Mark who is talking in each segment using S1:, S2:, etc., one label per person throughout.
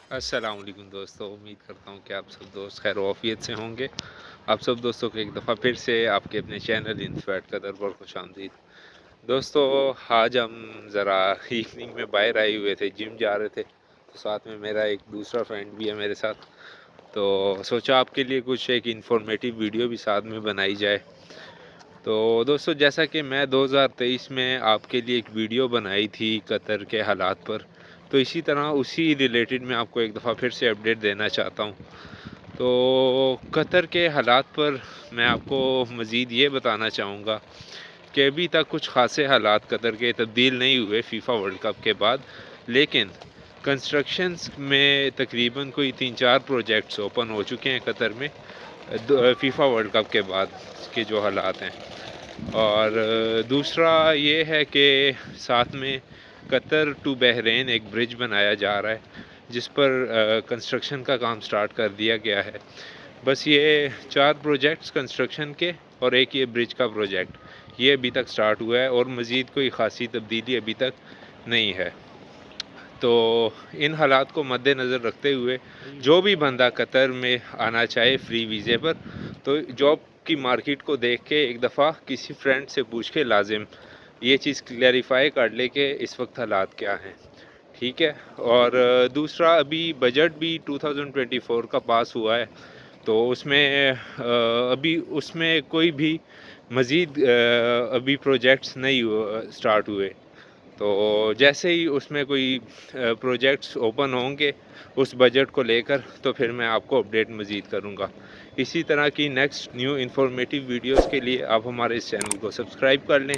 S1: अस्सलाम वालेकुम दोस्तों, उम्मीद करता हूँ कि आप सब दोस्त खैर वाफियत से होंगे। आप सब दोस्तों को एक दफ़ा फिर से आपके अपने चैनल इन्फैट कदर पर खुशामदीद। दोस्तों, आज हम ज़रा इवनिंग में बाहर आए हुए थे, जिम जा रहे थे, तो साथ में मेरा एक दूसरा फ्रेंड भी है मेरे साथ। तो सोचा आपके लिए कुछ एक इन्फॉर्मेटिव वीडियो भी साथ में बनाई जाए। तो दोस्तों, जैसा कि मैं 2023 में आपके लिए एक वीडियो बनाई थी कतर के हालात पर, तो इसी तरह उसी रिलेटेड मैं आपको एक दफ़ा फिर से अपडेट देना चाहता हूँ। तो कतर के हालात पर मैं आपको मज़ीद ये बताना चाहूँगा कि अभी तक कुछ ख़ासे हालात कतर के तब्दील नहीं हुए फीफा वर्ल्ड कप के बाद, लेकिन कंस्ट्रक्शंस में तकरीबन कोई 3-4 प्रोजेक्ट्स ओपन हो चुके हैं कतर में फीफा वर्ल्ड कप के बाद के जो हालात हैं। और दूसरा ये है कि साथ में कतर टू बहरीन एक ब्रिज बनाया जा रहा है, जिस पर कंस्ट्रक्शन का काम स्टार्ट कर दिया गया है। बस ये 4 प्रोजेक्ट्स कंस्ट्रक्शन के और एक ये ब्रिज का प्रोजेक्ट ये अभी तक स्टार्ट हुआ है और मज़ीद कोई ख़ासी तब्दीली अभी तक नहीं है। तो इन हालात को मद्देनज़र रखते हुए जो भी बंदा कतर में आना चाहे फ्री वीज़े पर, तो जॉब की मार्केट को देख के एक दफ़ा किसी फ्रेंड से पूछ के लाजिम ये चीज़ क्लैरिफाई कर ले कि इस वक्त हालात क्या हैं। ठीक है। और दूसरा, अभी बजट भी 2024 का पास हुआ है, तो उसमें अभी उसमें कोई भी मज़ीद अभी प्रोजेक्ट्स नहीं स्टार्ट हुए। तो जैसे ही उसमें कोई प्रोजेक्ट्स ओपन होंगे उस बजट को लेकर, तो फिर मैं आपको अपडेट मज़ीद करूँगा। इसी तरह की नेक्स्ट न्यू इन्फॉर्मेटिव वीडियोस के लिए आप हमारे इस चैनल को सब्सक्राइब कर लें,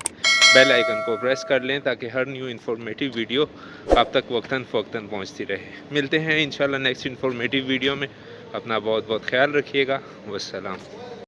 S1: बेल आइकन को प्रेस कर लें, ताकि हर न्यू इन्फॉर्मेटिव वीडियो आप तक वक्तन फ़वक्तन पहुँचती रहे। मिलते हैं इंशाल्लाह नेक्स्ट इन्फॉर्मेटिव वीडियो में। अपना बहुत बहुत ख्याल रखिएगा। वस्सलाम।